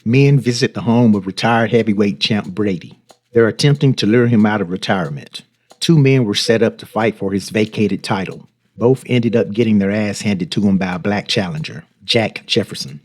Men visit the home of retired heavyweight champ Brady. They're attempting to lure him out of retirement. Two men were set up to fight for his vacated title. Both ended up getting their ass handed to them by a black challenger, Jack Jefferson.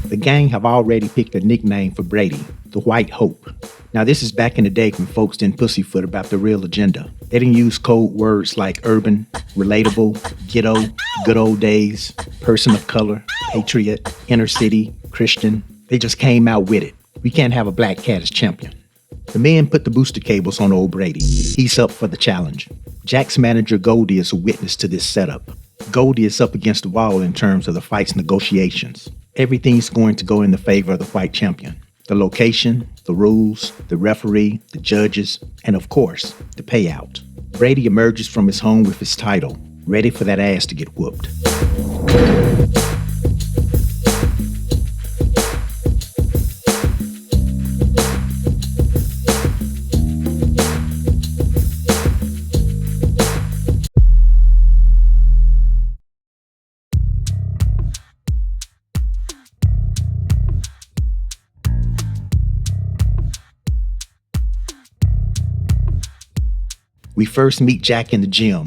The gang have already picked a nickname for Brady, the White Hope. Now this is back in the day when folks didn't pussyfoot about the real agenda. They didn't use code words like urban, relatable, ghetto, good old days, person of color, patriot, inner city, Christian. They just came out with it. We can't have a black cat as champion. The men put the booster cables on old Brady. He's up for the challenge. Jack's manager Goldie is a witness to this setup. Goldie is up against the wall in terms of the fight's negotiations. Everything's going to go in the favor of the white champion. The location, the rules, the referee, the judges, and of course, the payout. Brady emerges from his home with his title, ready for that ass to get whooped. We first meet Jack in the gym.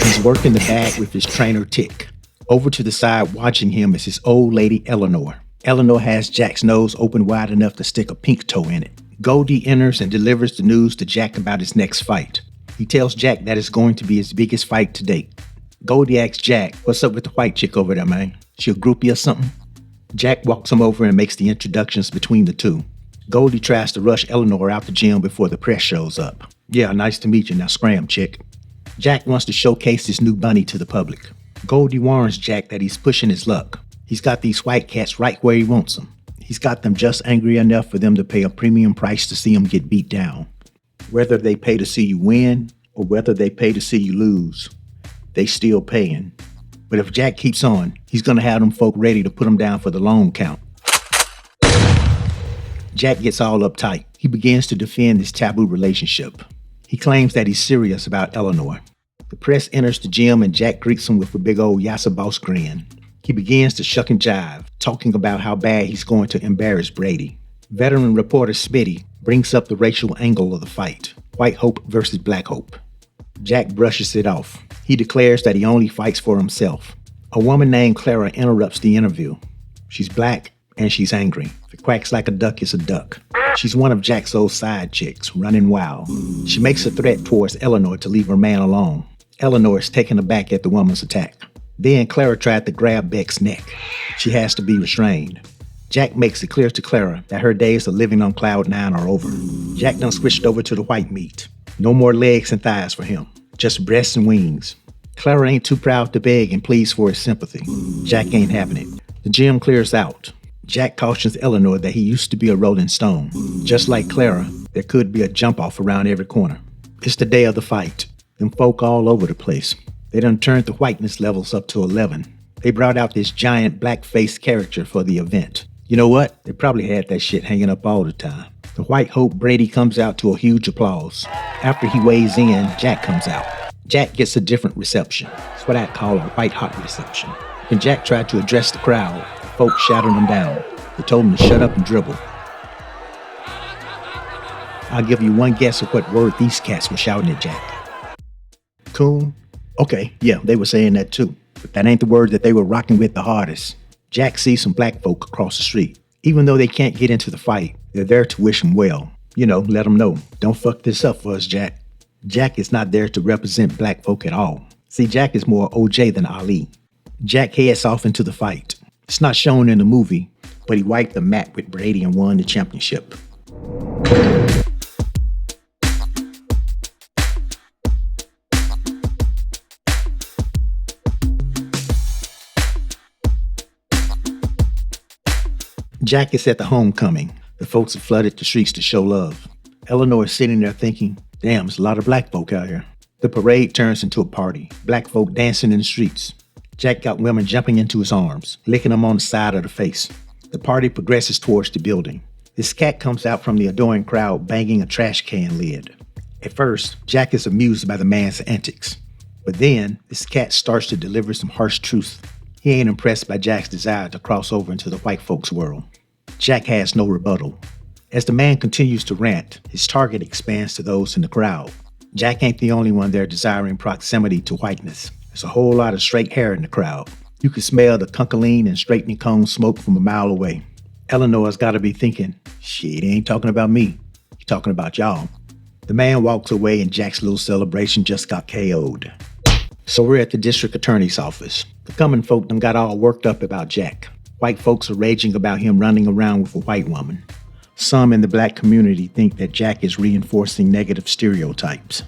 He's working the bag with his trainer Tick. Over to the side watching him is his old lady Eleanor. Eleanor has Jack's nose open wide enough to stick a pink toe in it. Goldie enters and delivers the news to Jack about his next fight. He tells Jack that it's going to be his biggest fight to date. Goldie asks Jack, "What's up with the white chick over there, man? She a groupie or something?" Jack walks him over and makes the introductions between the two. Goldie tries to rush Eleanor out the gym before the press shows up. "Yeah, nice to meet you. Now scram, chick." Jack wants to showcase his new bunny to the public. Goldie warns Jack that he's pushing his luck. He's got these white cats right where he wants them. He's got them just angry enough for them to pay a premium price to see him get beat down. Whether they pay to see you win or whether they pay to see you lose, they still paying. But if Jack keeps on, he's gonna have them folk ready to put him down for the long count. Jack gets all uptight. He begins to defend this taboo relationship. He claims that he's serious about Eleanor. The press enters the gym and Jack greets him with a big old Yassa Boss grin. He begins to shuck and jive, talking about how bad he's going to embarrass Brady. Veteran reporter Smitty brings up the racial angle of the fight, White Hope versus Black Hope. Jack brushes it off. He declares that he only fights for himself. A woman named Clara interrupts the interview. She's black and she's angry. If it quacks like a duck, it's a duck. She's one of Jack's old side chicks, running wild. She makes a threat towards Eleanor to leave her man alone. Eleanor is taken aback at the woman's attack. Then Clara tried to grab Beck's neck. She has to be restrained. Jack makes it clear to Clara that her days of living on Cloud 9 are over. Jack done switched over to the white meat. No more legs and thighs for him, just breasts and wings. Clara ain't too proud to beg and pleads for his sympathy. Jack ain't having it. The gym clears out. Jack cautions Eleanor that he used to be a rolling stone. Just like Clara, there could be a jump-off around every corner. It's the day of the fight. Them folk all over the place. They done turned the whiteness levels up to 11. They brought out this giant black-faced character for the event. You know what? They probably had that shit hanging up all the time. The White Hope Brady comes out to a huge applause. After he weighs in, Jack comes out. Jack gets a different reception. It's what I call a white-hot reception. When Jack tried to address the crowd, folks shouted him down. They told him to shut up and dribble. I'll give you one guess of what word these cats were shouting at Jack. Coon? Okay, yeah, they were saying that too. But that ain't the word that they were rocking with the hardest. Jack sees some black folk across the street. Even though they can't get into the fight, they're there to wish him well. You know, let him know. Don't fuck this up for us, Jack. Jack is not there to represent black folk at all. See, Jack is more OJ than Ali. Jack heads off into the fight. It's not shown in the movie, but he wiped the mat with Brady and won the championship. Jack is at the homecoming. The folks have flooded the streets to show love. Eleanor is sitting there thinking, damn, there's a lot of black folk out here. The parade turns into a party. Black folk dancing in the streets. Jack got women jumping into his arms, licking him on the side of the face. The party progresses towards the building. This cat comes out from the adoring crowd banging a trash can lid. At first, Jack is amused by the man's antics. But then, this cat starts to deliver some harsh truths. He ain't impressed by Jack's desire to cross over into the white folks' world. Jack has no rebuttal. As the man continues to rant, his target expands to those in the crowd. Jack ain't the only one there desiring proximity to whiteness. There's a whole lot of straight hair in the crowd. You can smell the kunkaline and straightening cone smoke from a mile away. Eleanor's gotta be thinking, shit, he ain't talking about me. He's talking about y'all. The man walks away and Jack's little celebration just got KO'd. So we're at the district attorney's office. The common folk done got all worked up about Jack. White folks are raging about him running around with a white woman. Some in the black community think that Jack is reinforcing negative stereotypes.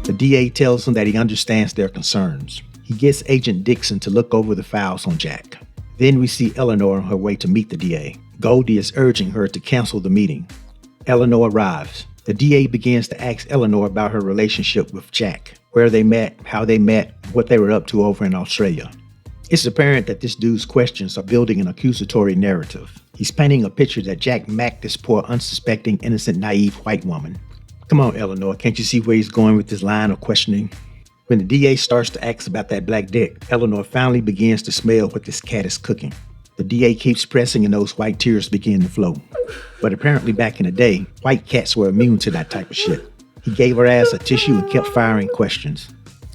The DA tells him that he understands their concerns. He gets Agent Dixon to look over the files on Jack. Then we see Eleanor on her way to meet the DA. Goldie is urging her to cancel the meeting. Eleanor arrives. The DA begins to ask Eleanor about her relationship with Jack, where they met, how they met, what they were up to over in Australia. It's apparent that this dude's questions are building an accusatory narrative. He's painting a picture that Jack macked this poor, unsuspecting, innocent, naive white woman. Come on, Eleanor, can't you see where he's going with this line of questioning? When the DA starts to ask about that black dick, Eleanor finally begins to smell what this cat is cooking. The DA keeps pressing and those white tears begin to flow. But apparently back in the day, white cats were immune to that type of shit. He gave her ass a tissue and kept firing questions.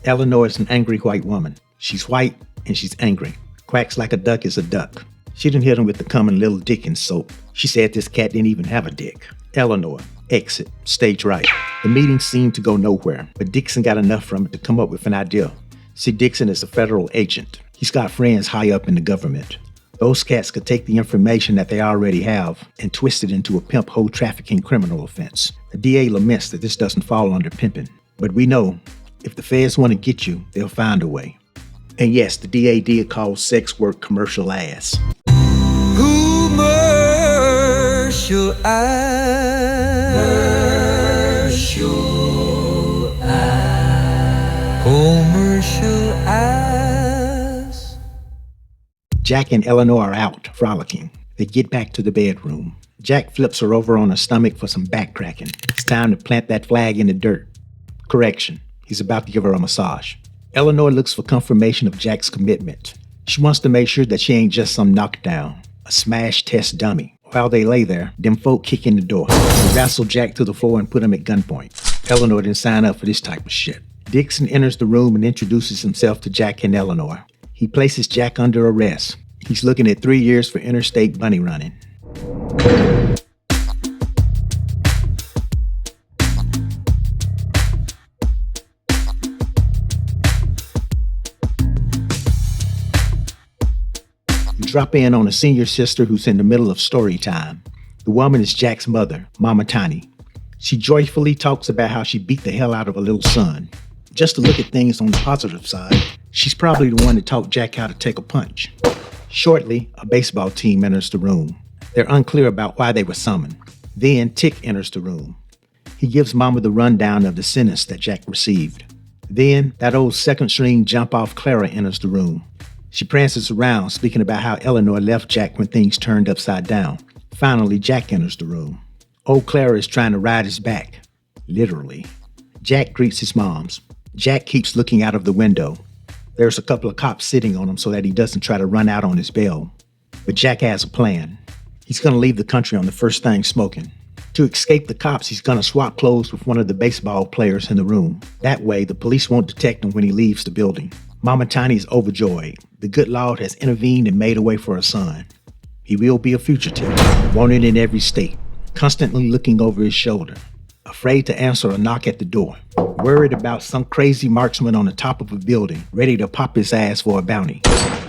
Eleanor is an angry white woman. She's white and she's angry. Quacks like a duck is a duck. She didn't hit him with the common little Dickens soap. She said this cat didn't even have a dick. Eleanor, exit, stage right. The meeting seemed to go nowhere, but Dixon got enough from it to come up with an idea. See, Dixon is a federal agent. He's got friends high up in the government. Those cats could take the information that they already have and twist it into a pimp hoe trafficking criminal offense. The DA laments that this doesn't fall under pimping. But we know, if the feds want to get you, they'll find a way. And yes, the DA did call sex work commercial ass. Commercial ass. Commercial ass. Commercial ass. Jack and Eleanor are out frolicking. They get back to the bedroom. Jack flips her over on her stomach for some back cracking. It's time to plant that flag in the dirt. Correction, he's about to give her a massage. Eleanor looks for confirmation of Jack's commitment. She wants to make sure that she ain't just some knockdown, a smash test dummy. While they lay there, them folk kick in the door. They wrestle Jack to the floor and put him at gunpoint. Eleanor didn't sign up for this type of shit. Dixon enters the room and introduces himself to Jack and Eleanor. He places Jack under arrest. He's looking at 3 years for interstate bunny running. We drop in on a senior sister who's in the middle of story time. The woman is Jack's mother, Mama Tiny. She joyfully talks about how she beat the hell out of her little son. Just to look at things on the positive side, she's probably the one that taught Jack how to take a punch. Shortly, a baseball team enters the room. They're unclear about why they were summoned. Then Tick enters the room. He gives Mama the rundown of the sentence that Jack received. Then that old second-string jump-off Clara enters the room. She prances around, speaking about how Eleanor left Jack when things turned upside down. Finally, Jack enters the room. Old Clara is trying to ride his back. Literally. Jack greets his moms. Jack keeps looking out of the window. There's a couple of cops sitting on him so that he doesn't try to run out on his bail. But Jack has a plan. He's going to leave the country on the first thing smoking. To escape the cops, he's going to swap clothes with one of the baseball players in the room. That way, the police won't detect him when he leaves the building. Mama Tiny is overjoyed. The good Lord has intervened and made a way for her son. He will be a fugitive, wanted in every state, constantly looking over his shoulder, afraid to answer a knock at the door, worried about some crazy marksman on the top of a building, ready to pop his ass for a bounty.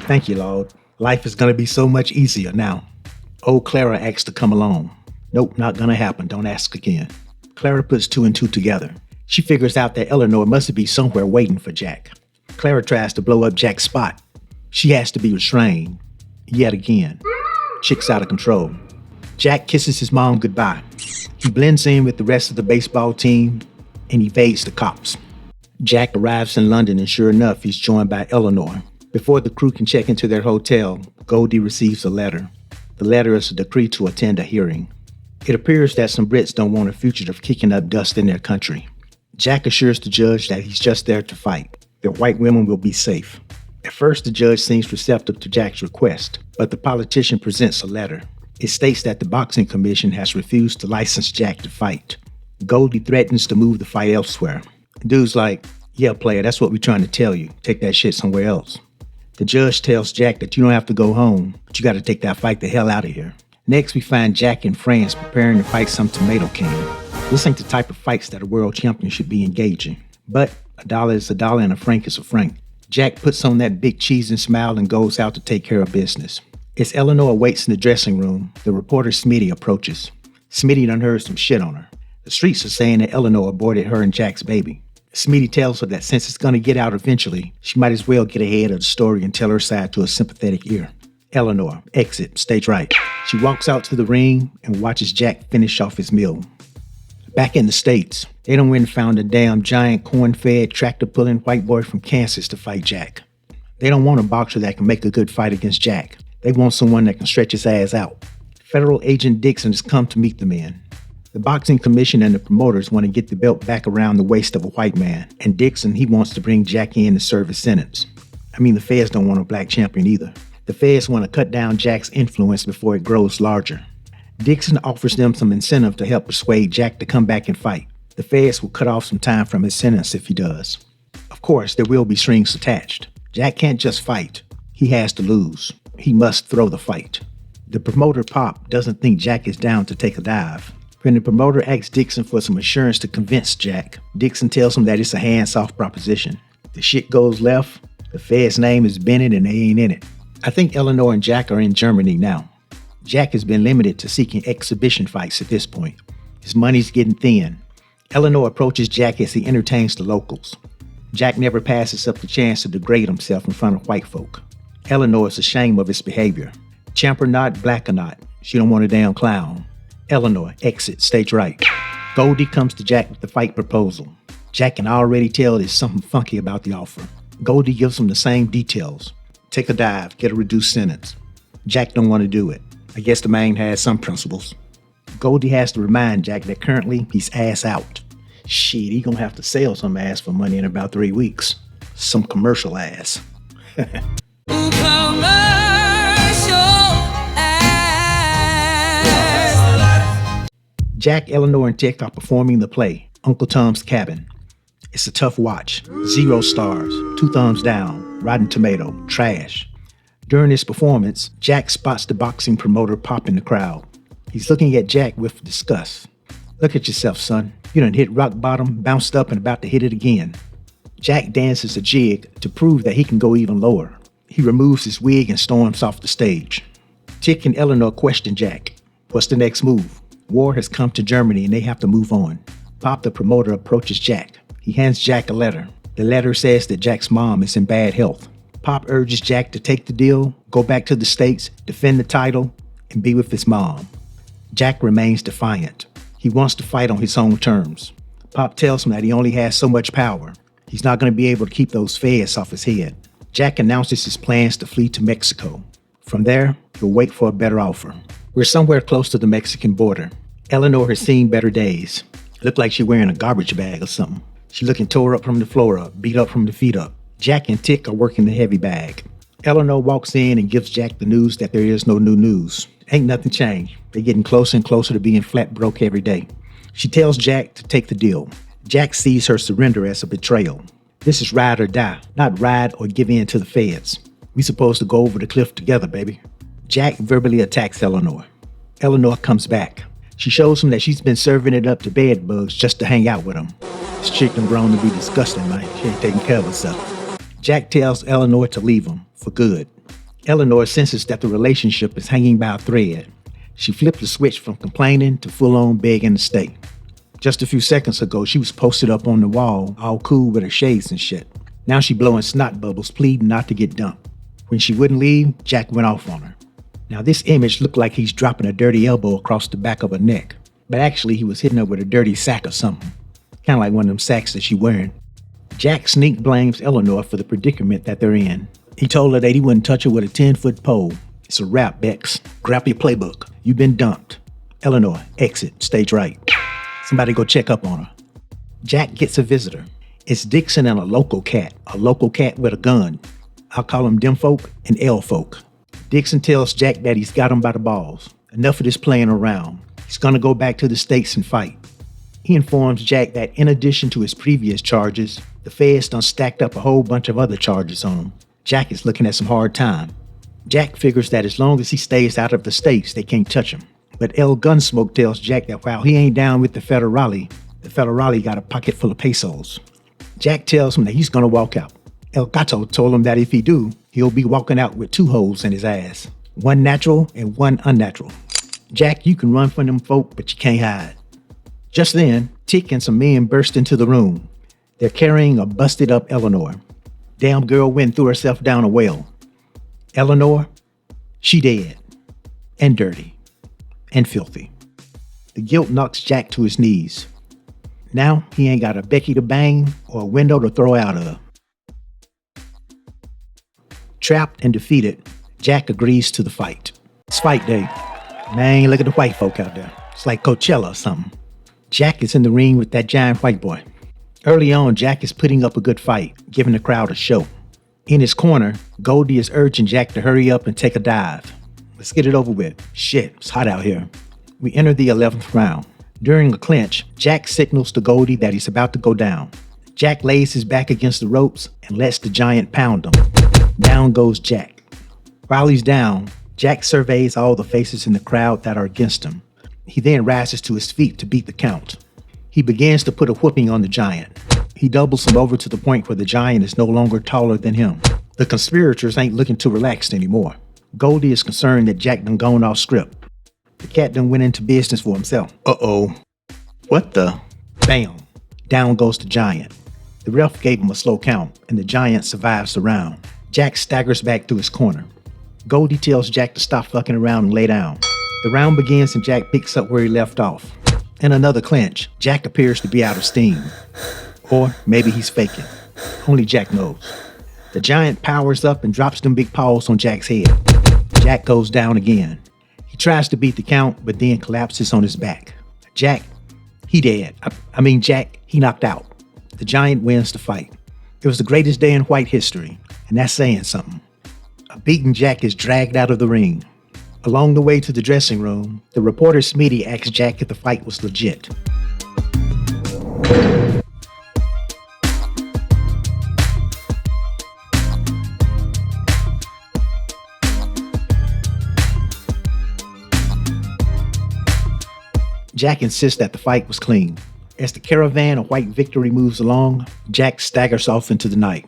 Thank you, Lord. Life is going to be so much easier now. Old Clara asks to come along. Nope, not going to happen. Don't ask again. Clara puts 2 and 2 together. She figures out that Eleanor must be somewhere waiting for Jack. Clara tries to blow up Jack's spot. She has to be restrained. Yet again. Chick's out of control. Jack kisses his mom goodbye. He blends in with the rest of the baseball team and evades the cops. Jack arrives in London and sure enough, he's joined by Eleanor. Before the crew can check into their hotel, Goldie receives a letter. The letter is a decree to attend a hearing. It appears that some Brits don't want a fugitive kicking up dust in their country. Jack assures the judge that he's just there to fight. Their white women will be safe. At first, the judge seems receptive to Jack's request, but the politician presents a letter. It states that the boxing commission has refused to license Jack to fight. Goldie threatens to move the fight elsewhere. Dude's like, yeah, player, that's what we're trying to tell you. Take that shit somewhere else. The judge tells Jack that you don't have to go home, but you got to take that fight the hell out of here. Next, we find Jack in France preparing to fight some tomato king. This ain't the type of fights that a world champion should be engaging. But a dollar is a dollar and a franc is a franc. Jack puts on that big cheese and smile and goes out to take care of business. As Eleanor waits in the dressing room, the reporter Smitty approaches. Smitty done heard some shit on her. The streets are saying that Eleanor aborted her and Jack's baby. Smitty tells her that since it's going to get out eventually, she might as well get ahead of the story and tell her side to a sympathetic ear. Eleanor, exit, stage right. She walks out to the ring and watches Jack finish off his meal. Back in the States, they done went and found a damn giant corn-fed, tractor-pulling white boy from Kansas to fight Jack. They don't want a boxer that can make a good fight against Jack. They want someone that can stretch his ass out. Federal Agent Dixon has come to meet the men. The boxing commission and the promoters want to get the belt back around the waist of a white man, and Dixon, he wants to bring Jack in to serve his sentence. The feds don't want a black champion either. The feds want to cut down Jack's influence before it grows larger. Dixon offers them some incentive to help persuade Jack to come back and fight. The feds will cut off some time from his sentence if he does. Of course, there will be strings attached. Jack can't just fight. He has to lose. He must throw the fight. The promoter, Pop, doesn't think Jack is down to take a dive. When the promoter asks Dixon for some assurance to convince Jack, Dixon tells him that it's a hands-off proposition. The shit goes left, the fed's name is Bennett and they ain't in it. I think Eleanor and Jack are in Germany now. Jack has been limited to seeking exhibition fights at this point. His money's getting thin. Eleanor approaches Jack as he entertains the locals. Jack never passes up the chance to degrade himself in front of white folk. Eleanor is ashamed of his behavior. Champ or not, black or not, she don't want a damn clown. Eleanor, exit, stage right. Goldie comes to Jack with the fight proposal. Jack can already tell there's something funky about the offer. Goldie gives him the same details. Take a dive, get a reduced sentence. Jack don't want to do it. I guess the man has some principles. Goldie has to remind Jack that currently he's ass out. Shit, he gonna have to sell some ass for money in about 3 weeks. Some commercial ass. Jack, Eleanor, and Dick are performing the play, Uncle Tom's Cabin. It's a tough watch. 0 stars, 2 thumbs down, rotten tomato, trash. During this performance, Jack spots the boxing promoter Pop in the crowd. He's looking at Jack with disgust. Look at yourself, son. You done hit rock bottom, bounced up, and about to hit it again. Jack dances a jig to prove that he can go even lower. He removes his wig and storms off the stage. Tick and Eleanor question Jack. What's the next move? War has come to Germany and they have to move on. Pop, the promoter, approaches Jack. He hands Jack a letter. The letter says that Jack's mom is in bad health. Pop urges Jack to take the deal, go back to the States, defend the title, and be with his mom. Jack remains defiant. He wants to fight on his own terms. Pop tells him that he only has so much power. He's not going to be able to keep those feds off his head. Jack announces his plans to flee to Mexico. From there, he'll wait for a better offer. We're somewhere close to the Mexican border. Eleanor has seen better days. Look like she's wearing a garbage bag or something. She's looking tore up from the floor up, beat up from the feet up. Jack and Tick are working the heavy bag. Eleanor walks in and gives Jack the news that there is no new news. Ain't nothing changed. They're getting closer and closer to being flat broke every day. She tells Jack to take the deal. Jack sees her surrender as a betrayal. This is ride or die, not ride or give in to the feds. We supposed to go over the cliff together, baby. Jack verbally attacks Eleanor. Eleanor comes back. She shows him that she's been serving it up to bed bugs just to hang out with him. This chick done grown to be disgusting, man. She ain't taking care of herself. Jack tells Eleanor to leave him, for good. Eleanor senses that the relationship is hanging by a thread. She flipped the switch from complaining to full-on begging to stay. Just a few seconds ago, she was posted up on the wall, all cool with her shades and shit. Now she blowing snot bubbles, pleading not to get dumped. When she wouldn't leave, Jack went off on her. Now this image looked like he's dropping a dirty elbow across the back of her neck, but actually he was hitting her with a dirty sack or something. Kind of like one of them sacks that she wearing. Jack sneak blames Eleanor for the predicament that they're in. He told her that he wouldn't touch her with a 10-foot pole. It's a wrap, Bex. Grab your playbook. You've been dumped. Eleanor, exit, stage right. Somebody go check up on her. Jack gets a visitor. It's Dixon and a local cat with a gun. I'll call them them folk and L folk. Dixon tells Jack that he's got him by the balls. Enough of this playing around. He's gonna go back to the States and fight. He informs Jack that in addition to his previous charges, the feds done stacked up a whole bunch of other charges on him. Jack is looking at some hard time. Jack figures that as long as he stays out of the States, they can't touch him. But El Gunsmoke tells Jack that while he ain't down with the Federale got a pocket full of pesos. Jack tells him that he's gonna walk out. El Gato told him that if he do, he'll be walking out with 2 holes in his ass. One natural and one unnatural. Jack, you can run from them folk, but you can't hide. Just then, Tick and some men burst into the room. They're carrying a busted up Eleanor. Damn girl went and threw herself down a well. Eleanor, she dead. And dirty. And filthy. The guilt knocks Jack to his knees. Now, he ain't got a Becky to bang or a window to throw out of. Trapped and defeated, Jack agrees to the fight. It's fight day. Man, look at the white folk out there. It's like Coachella or something. Jack is in the ring with that giant white boy. Early on, Jack is putting up a good fight, giving the crowd a show. In his corner, Goldie is urging Jack to hurry up and take a dive. Let's get it over with. Shit, it's hot out here. We enter the 11th round. During a clinch, Jack signals to Goldie that he's about to go down. Jack lays his back against the ropes and lets the giant pound him. Down goes Jack. While he's down, Jack surveys all the faces in the crowd that are against him. He then rises to his feet to beat the count. He begins to put a whooping on the giant. He doubles him over to the point where the giant is no longer taller than him. The conspirators ain't looking too relaxed anymore. Goldie is concerned that Jack done gone off script. The cat done went into business for himself. Uh-oh. What the? Bam. Down goes the giant. The ref gave him a slow count, and the giant survives the round. Jack staggers back to his corner. Goldie tells Jack to stop fucking around and lay down. The round begins and Jack picks up where he left off. In another clinch, Jack appears to be out of steam. Or maybe he's faking. Only Jack knows. The giant powers up and drops them big paws on Jack's head. Jack goes down again. He tries to beat the count, but then collapses on his back. Jack, he dead. Jack, he knocked out. The giant wins the fight. It was the greatest day in white history, and that's saying something. A beaten Jack is dragged out of the ring. Along the way to the dressing room, the reporter Smitty asks Jack if the fight was legit. Jack insists that the fight was clean. As the caravan of white victory moves along, Jack staggers off into the night.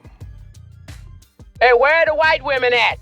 Hey, where are the white women at?